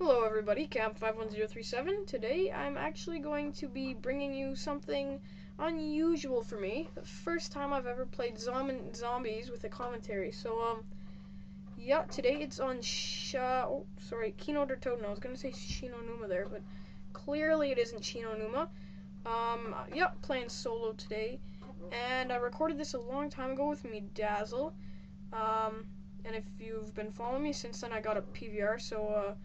Hello everybody, Camp51037. Today I'm actually going to be bringing you something unusual for me. The first time I've ever played zombies with a commentary. So, yeah, today it's on Kino der Toten. I was going to say Shinonuma there, but clearly it isn't Shinonuma. Yeah, playing solo today. And I recorded this a long time ago with me, Dazzle. And if you've been following me since then, I got a PVR, so,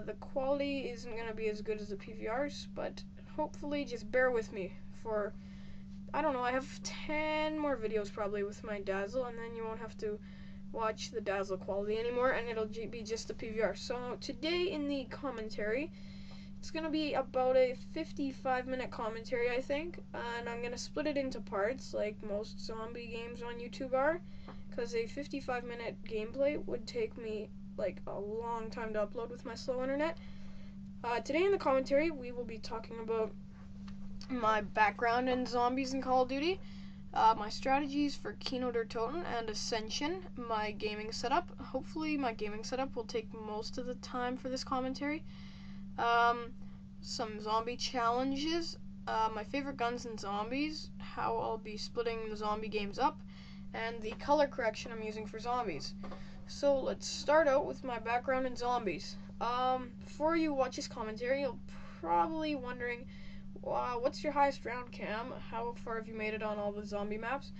the quality isn't going to be as good as the PVRs, but hopefully just bear with me for, I don't know, I have 10 more videos probably with my Dazzle, and then you won't have to watch the Dazzle quality anymore, and it'll be just the PVR. So today in the commentary, it's going to be about a 55-minute commentary, I think, and I'm going to split it into parts like most zombie games on YouTube are, because a 55-minute gameplay would take me like a long time to upload with my slow internet. Today in the commentary, we will be talking about my background in zombies in Call of Duty, my strategies for Kino der Toten and Ascension, my gaming setup. Hopefully my gaming setup will take most of the time for this commentary. Some zombie challenges, my favorite guns and zombies, how I'll be splitting the zombie games up, and the color correction I'm using for zombies. So let's start out with my background in zombies. Before you watch this commentary, you'll probably wondering, what's your highest round, Cam? How far have you made it on all the zombie maps?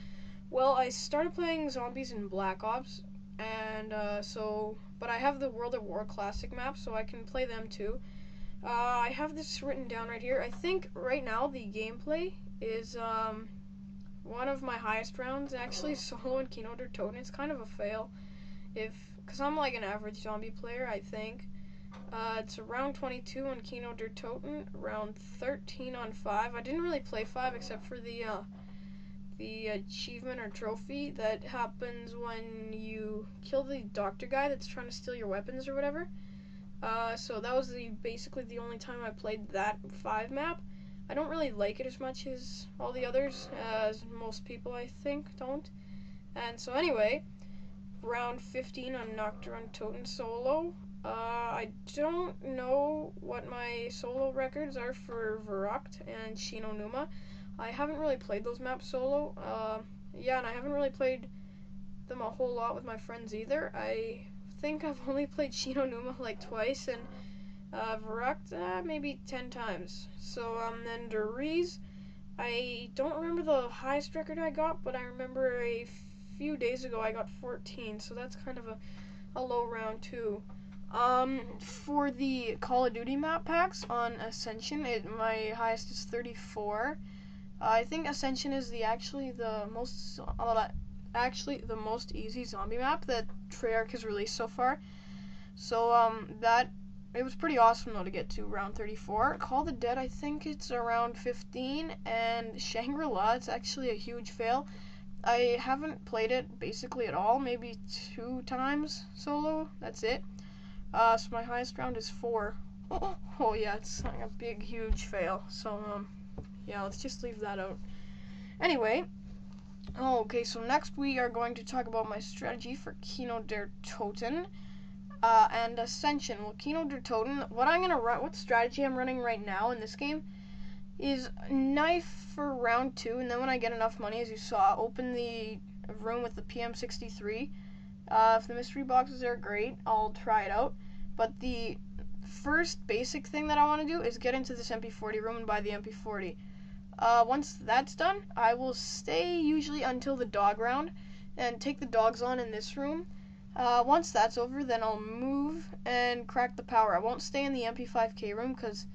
Well, I started playing zombies in Black Ops, and but I have the World at War Classic map, so I can play them too. I have this written down right here. I think right now the gameplay is one of my highest rounds, actually, solo in Kino der Toten. It's kind of a fail. Because I'm like an average zombie player, I think. It's round 22 on Kino der Toten, round 13 on 5. I didn't really play 5 except for the achievement or trophy that happens when you kill the doctor guy that's trying to steal your weapons or whatever. So that was basically the only time I played that 5 map. I don't really like it as much as all the others, as most people I think don't. And so anyway, round 15 on Nocturne Toten solo. I don't know what my solo records are for Verrückt and Shinonuma. I haven't really played those maps solo. Yeah, and I haven't really played them a whole lot with my friends either. I think I've only played Shinonuma like twice, and Verrückt maybe 10 times. So then Der Riese, I don't remember the highest record I got, but I remember a few days ago I got 14, so that's kind of a low round too. For the Call of Duty map packs on Ascension, my highest is 34. I think Ascension is actually the most easy zombie map that Treyarch has released so far. So it was pretty awesome though to get to round 34. Call of the Dead, I think it's around 15, and Shangri-La, it's actually a huge fail. I haven't played it basically at all, maybe 2 times solo, that's it. So my highest round is 4. Oh yeah, it's like a big, huge fail. So, yeah, let's just leave that out. Anyway, okay, so next we are going to talk about my strategy for Kino der Toten and Ascension. Well, Kino der Toten, what strategy I'm running right now in this game is knife for round 2, and then when I get enough money, as you saw, open the room with the PM63. If the mystery boxes are great, I'll try it out. But the first basic thing that I want to do is get into this MP40 room and buy the MP40. Once that's done, I will stay usually until the dog round and take the dogs on in this room. Once that's over, then I'll move and crack the power. I won't stay in the MP5K room because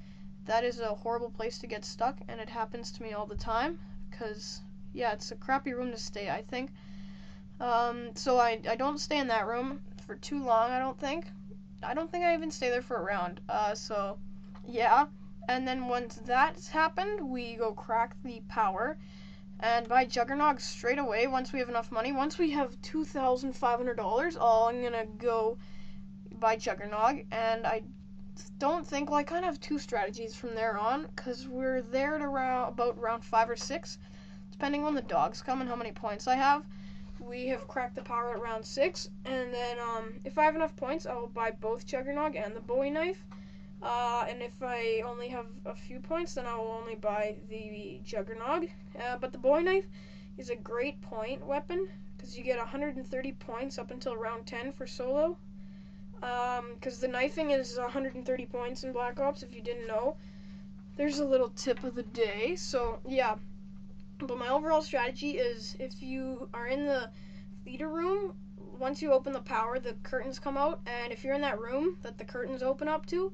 that is a horrible place to get stuck, and it happens to me all the time, because, yeah, it's a crappy room to stay, I think. So I don't stay in that room for too long, I don't think. I don't think I even stay there for a round. So, yeah. And then once that's happened, we go crack the power and buy Juggernog straight away once we have enough money. Once we have $2,500, I'm gonna go buy Juggernog, and I don't think, well, I kind of have 2 strategies from there on, because we're there at about round 5 or 6, depending on the dogs come and how many points I have. we have cracked the power at round 6, and then if I have enough points, I will buy both Juggernog and the Bowie knife. And if I only have a few points, then I will only buy the Juggernog. But the Bowie knife is a great point weapon because you get 130 points up until round 10 for solo. Because the knifing is 130 points in Black Ops, if you didn't know. There's a little tip of the day. So yeah. But my overall strategy is if you are in the theater room, once you open the power, the curtains come out, and if you're in that room that the curtains open up to,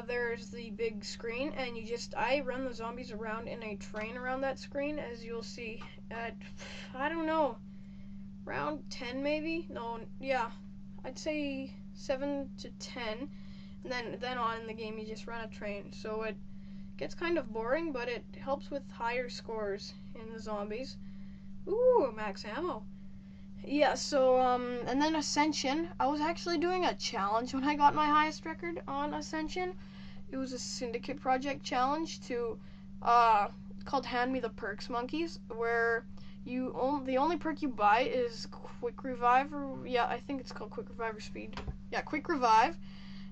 there's the big screen, and I run the zombies around in a train around that screen, as you'll see at, I don't know, round 10 maybe? No, yeah, I'd say 7 to 10, and then on in the game you just run a train, so it gets kind of boring, but it helps with higher scores in the zombies. Ooh, max ammo. Yeah, so, and then Ascension. I was actually doing a challenge when I got my highest record on Ascension. It was a Syndicate Project challenge called Hand Me the Perks Monkeys, where the only perk you buy is Quick Revive, I think it's called Quick Revive or Speed. Yeah, Quick Revive,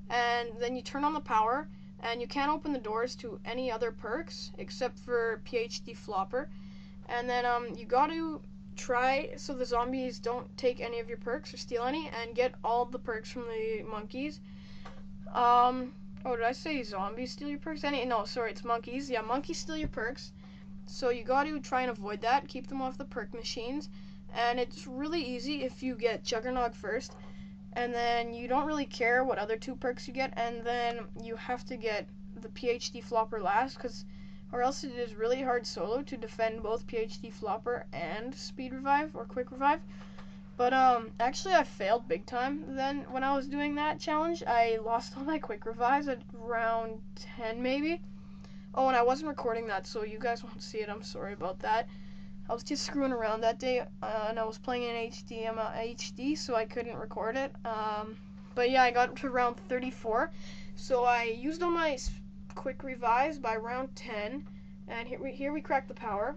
and then you turn on the power, and you can't open the doors to any other perks except for PhD Flopper. And then you got to try so the zombies don't take any of your perks or steal any, and get all the perks from the monkeys. Oh, did I say zombies steal your perks? No, sorry, it's monkeys. Yeah, monkeys steal your perks. So you got to try and avoid that. Keep them off the perk machines. And it's really easy if you get Juggernog first, and then you don't really care what other 2 perks you get, and then you have to get the PhD Flopper last, or else it is really hard solo to defend both PhD Flopper and Speed Revive or Quick Revive. But actually I failed big time then when I was doing that challenge. I lost all my Quick Revives at round 10 maybe. Oh, and I wasn't recording that, so you guys won't see it. I'm sorry about that. I was just screwing around that day, and I was playing in HD, so I couldn't record it. But yeah, I got to round 34, so I used all my Quick Revives by round 10, and here we cracked the power.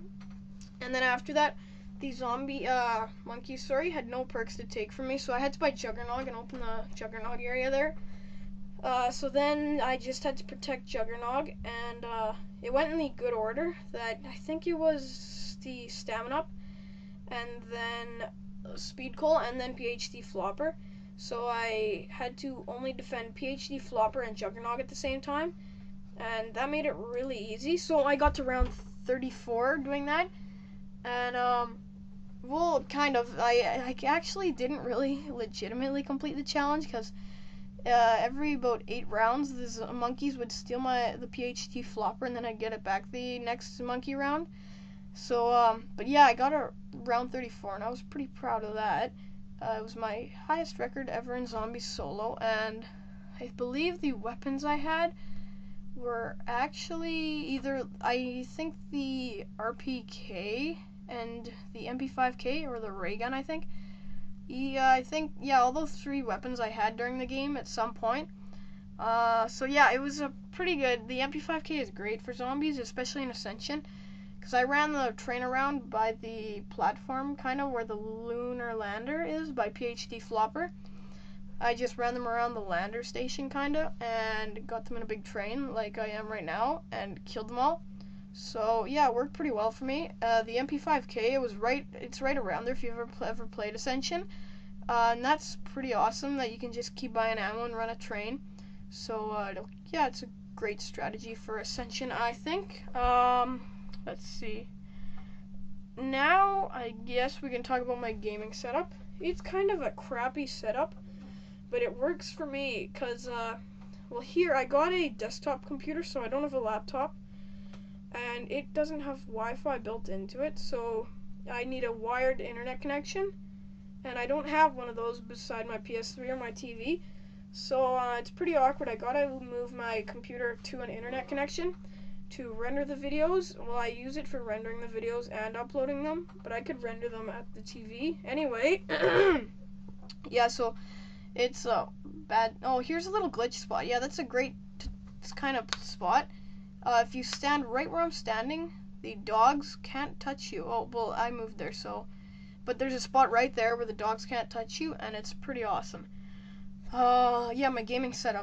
And then after that, the zombie monkeys, had no perks to take from me, so I had to buy Juggernog and open the Juggernog area there. So then I just had to protect Juggernog, and it went in the good order that I think it was the Stamina Up, and then Speed Coal, and then PhD Flopper. So I had to only defend PhD Flopper and Juggernog at the same time, and that made it really easy. So I got to round 34 doing that, and well, kind of. I actually didn't really legitimately complete the challenge because every about 8 rounds, the monkeys would steal the PhD Flopper, and then I'd get it back the next monkey round. So, but yeah, I got a round 34, and I was pretty proud of that. It was my highest record ever in Zombie Solo, and I believe the weapons I had were actually I think the RPK and the MP5K, or the ray gun, I think. Yeah, all those 3 weapons I had during the game at some point. So yeah, it was a pretty good. The MP5K is great for zombies, especially in Ascension, because I ran the train around by the platform, kind of where the lunar lander is, by PhD Flopper. I just ran them around the lander station, kind of, and got them in a big train, like I am right now, and killed them all. So yeah, it worked pretty well for me. The MP5K, it's right around there if you've ever played Ascension. And that's pretty awesome that you can just keep buying ammo and run a train. So yeah, it's a great strategy for Ascension, I think. Let's see. Now, I guess we can talk about my gaming setup. It's kind of a crappy setup, but it works for me because, well, here I got a desktop computer, so I don't have a laptop, and it doesn't have Wi-Fi built into it, so I need a wired internet connection, and I don't have one of those beside my PS3 or my TV, so it's pretty awkward. I gotta move my computer to an internet connection to render the videos. Well, I use it for rendering the videos and uploading them, but I could render them at the TV. Anyway, yeah, so it's bad. Oh, here's a little glitch spot. Yeah, that's a great kind of spot. If you stand right where I'm standing, the dogs can't touch you. Oh, well, I moved there, so but there's a spot right there where the dogs can't touch you, and it's pretty awesome. Yeah, my gaming setup.